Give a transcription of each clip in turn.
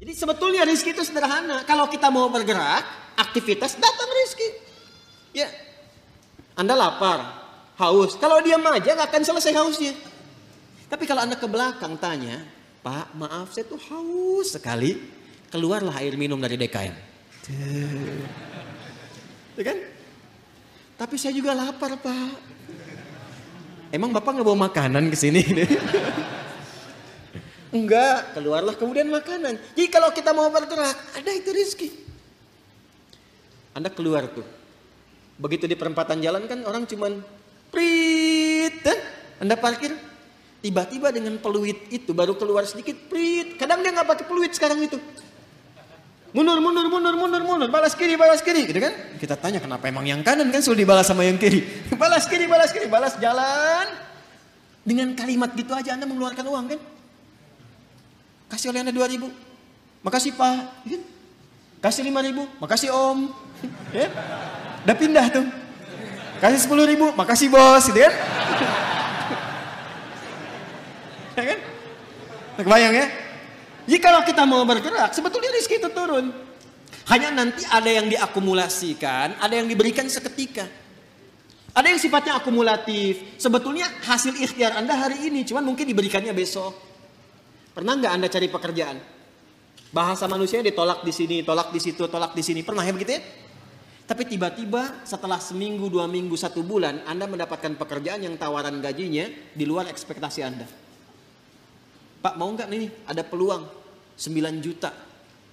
Jadi sebetulnya rizki itu sederhana. Kalau kita mau bergerak, aktivitas, datang rizki. Ya, Anda lapar, haus. Kalau diam aja nggak akan selesai hausnya. Tapi kalau Anda ke belakang tanya, Pak, maaf saya tuh haus sekali. Keluarlah air minum dari DKM. Ya kan? Tapi saya juga lapar, Pak. Emang Bapak nggak bawa makanan ke sini? Enggak, keluarlah kemudian makanan. Jadi kalau kita mau bergerak, ada itu rizki. Anda keluar tuh. Begitu di perempatan jalan kan orang cuman prit. Anda parkir. Tiba-tiba dengan peluit itu baru keluar sedikit prit. Kadang dia nggak pakai peluit sekarang itu. Mundur. Balas kiri. Gitu kan? Kita tanya kenapa emang yang kanan kan sudah dibalas sama yang kiri. Balas kiri. Balas jalan. Dengan kalimat gitu aja Anda mengeluarkan uang kan? Kasih oleh Anda 2.000. Makasih Pak. Kasih 5.000. Makasih Om. Ya? Udah pindah tuh. Kasih 10.000. Makasih Bos. Gitu kan? Ya kan? Kebayang ya? Jadi kalau kita mau bergerak, sebetulnya rizki itu turun. Hanya nanti ada yang diakumulasikan, ada yang diberikan seketika. Ada yang sifatnya akumulatif. Sebetulnya hasil ikhtiar Anda hari ini, cuman mungkin diberikannya besok. Pernah nggak Anda cari pekerjaan? Bahasa manusia ditolak di sini, tolak di situ, tolak di sini. Pernah ya begitu ya? Tapi tiba-tiba setelah seminggu, 2 minggu, 1 bulan, Anda mendapatkan pekerjaan yang tawaran gajinya di luar ekspektasi Anda. Pak mau nggak nih? Ada peluang 9 juta.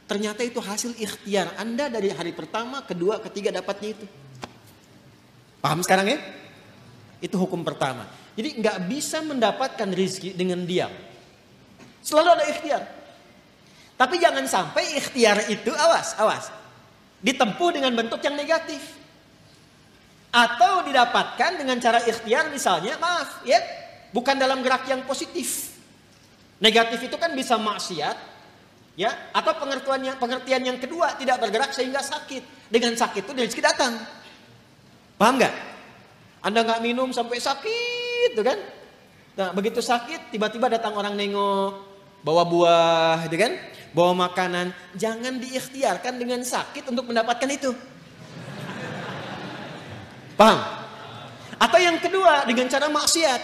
Ternyata itu hasil ikhtiar Anda dari hari pertama, kedua, ketiga dapatnya itu. Paham sekarang ya? Itu hukum pertama. Jadi nggak bisa mendapatkan rizki dengan diam. Selalu ada ikhtiar. Tapi jangan sampai ikhtiar itu, awas. Ditempuh dengan bentuk yang negatif. Atau didapatkan dengan cara ikhtiar misalnya, maaf ya, bukan dalam gerak yang positif. Negatif itu kan bisa maksiat, ya, atau pengertian yang kedua tidak bergerak sehingga sakit. Dengan sakit itu rezeki datang. Paham nggak? Anda nggak minum sampai sakit, tuh kan? Nah, begitu sakit tiba-tiba datang orang nengok. Bawa buah, gitu kan? Bawa makanan. Jangan diikhtiarkan dengan sakit untuk mendapatkan itu. Paham? Atau yang kedua dengan cara maksiat.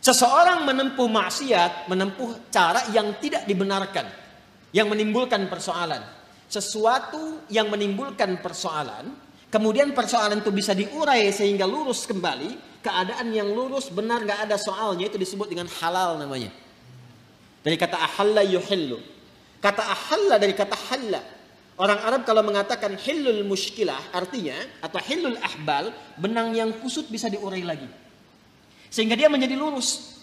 Seseorang menempuh maksiat, menempuh cara yang tidak dibenarkan. Yang menimbulkan persoalan. Sesuatu yang menimbulkan persoalan. Kemudian persoalan itu bisa diurai sehingga lurus kembali. Keadaan yang lurus benar gak ada soalnya. Itu disebut dengan halal namanya. Dari kata ahalla yuhillu. Kata ahalla dari kata halla. Orang Arab kalau mengatakan hillul mushkilah artinya atau hillul ahbal, benang yang kusut bisa diurai lagi. Sehingga dia menjadi lurus.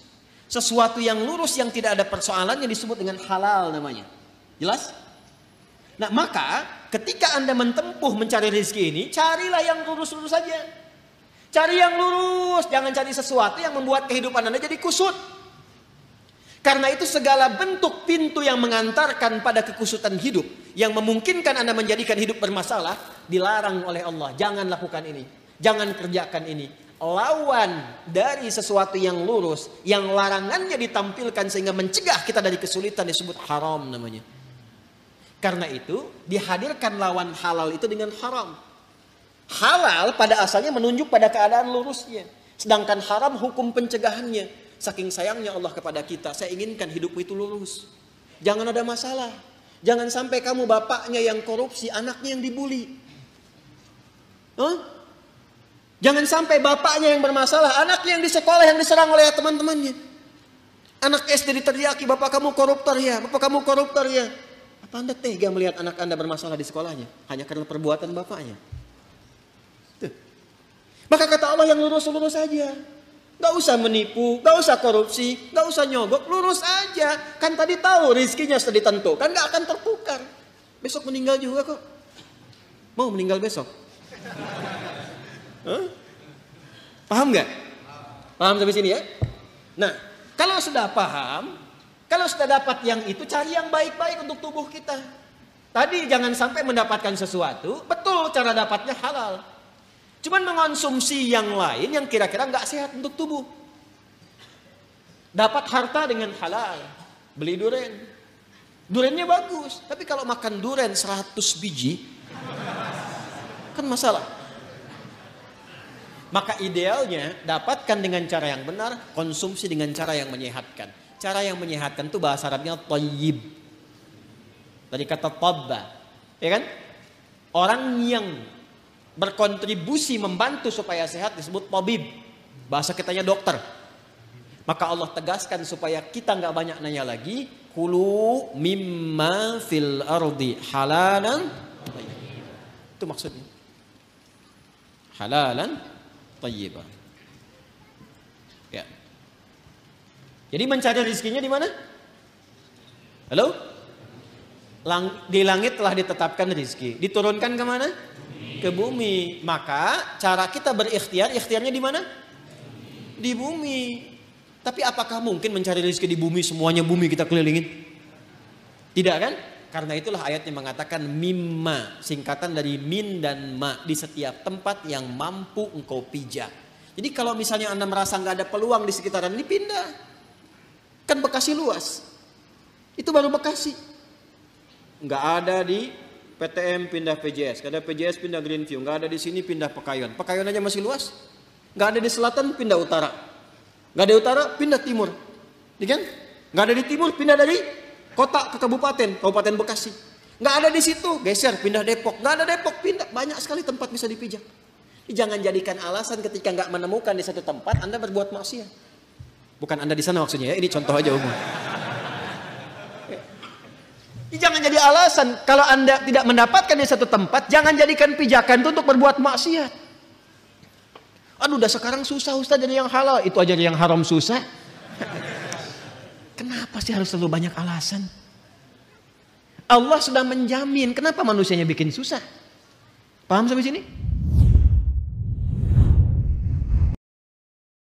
Sesuatu yang lurus yang tidak ada persoalan yang disebut dengan halal namanya. Jelas? Nah, maka ketika Anda menempuh mencari rezeki ini, carilah yang lurus-lurus saja. Cari yang lurus, jangan cari sesuatu yang membuat kehidupan Anda jadi kusut. Karena itu segala bentuk pintu yang mengantarkan pada kekusutan hidup, yang memungkinkan Anda menjadikan hidup bermasalah, dilarang oleh Allah. Jangan lakukan ini, jangan kerjakan ini. Lawan dari sesuatu yang lurus, yang larangannya ditampilkan sehingga mencegah kita dari kesulitan disebut haram namanya. Karena itu dihadirkan lawan halal itu dengan haram. Halal pada asalnya menunjuk pada keadaan lurusnya. Sedangkan haram hukum pencegahannya. Saking sayangnya Allah kepada kita, saya inginkan hidupmu itu lurus. Jangan ada masalah. Jangan sampai kamu bapaknya yang korupsi, anaknya yang dibully. Jangan sampai bapaknya yang bermasalah, anaknya yang di sekolah yang diserang oleh teman-temannya. Anak SD diteriaki, bapak kamu koruptor ya, bapak kamu koruptor ya. Apa Anda tega melihat anak Anda bermasalah di sekolahnya? Hanya karena perbuatan bapaknya. Tuh. Maka kata Allah yang lurus-lurus saja. Gak usah menipu, gak usah korupsi, gak usah nyogok, lurus aja. Kan tadi tahu rizkinya sudah ditentukan, gak akan tertukar. Besok meninggal juga kok. Mau meninggal besok? Paham gak? Paham sampai sini ya? Nah, kalau sudah paham, kalau sudah dapat yang itu, cari yang baik-baik untuk tubuh kita. Tadi jangan sampai mendapatkan sesuatu, betul cara dapatnya halal. Cuman mengonsumsi yang lain yang kira-kira nggak sehat untuk tubuh. Dapat harta dengan halal, beli duren. Durennya bagus, tapi kalau makan duren 100 biji, kan masalah. Maka idealnya dapatkan dengan cara yang benar, konsumsi dengan cara yang menyehatkan. Cara yang menyehatkan itu bahasa Arabnya thayyib. Dari kata tabba, ya kan? Orang yang berkontribusi membantu supaya sehat disebut tabib. Bahasa kitanya dokter. Maka Allah tegaskan supaya kita nggak banyak nanya lagi, kulu mimma fil ardi halalan. Itu maksudnya. Halalan thayyibah. Ya. Jadi mencari rezekinya di mana? Halo? Di langit telah ditetapkan rezeki. Diturunkan ke mana? Ke bumi. Maka cara kita berikhtiar, ikhtiarnya di mana? Di bumi. Tapi apakah mungkin mencari rezeki di bumi, semuanya bumi kita kelilingin? Tidak kan? Karena itulah ayatnya mengatakan mimma, singkatan dari min dan ma, di setiap tempat yang mampu engkau pijak. Jadi kalau misalnya Anda merasa nggak ada peluang di sekitaran ini, pindah. Kan Bekasi luas. Itu baru Bekasi. Nggak ada di PTM pindah PJS, nggak ada PJS pindah Greenview, nggak ada di sini pindah Pekayon. Pekayon aja masih luas. Nggak ada di selatan pindah utara. Nggak ada utara, pindah timur. Ya kan? Nggak ada di timur, pindah dari kota ke kabupaten, Kabupaten Bekasi. Nggak ada di situ, geser, pindah Depok. Nggak ada Depok, pindah. Banyak sekali tempat bisa dipijak. Jangan jadikan alasan ketika nggak menemukan di satu tempat, Anda berbuat maksiat. Bukan Anda di sana maksudnya ya, ini contoh aja umum. Jangan jadi alasan, kalau Anda tidak mendapatkan di satu tempat, jangan jadikan pijakan itu untuk berbuat maksiat. Aduh, udah sekarang susah Ustaz jadi yang halal, itu aja yang haram susah. Kenapa sih harus selalu banyak alasan? Allah sudah menjamin, kenapa manusianya bikin susah? Paham sampai sini?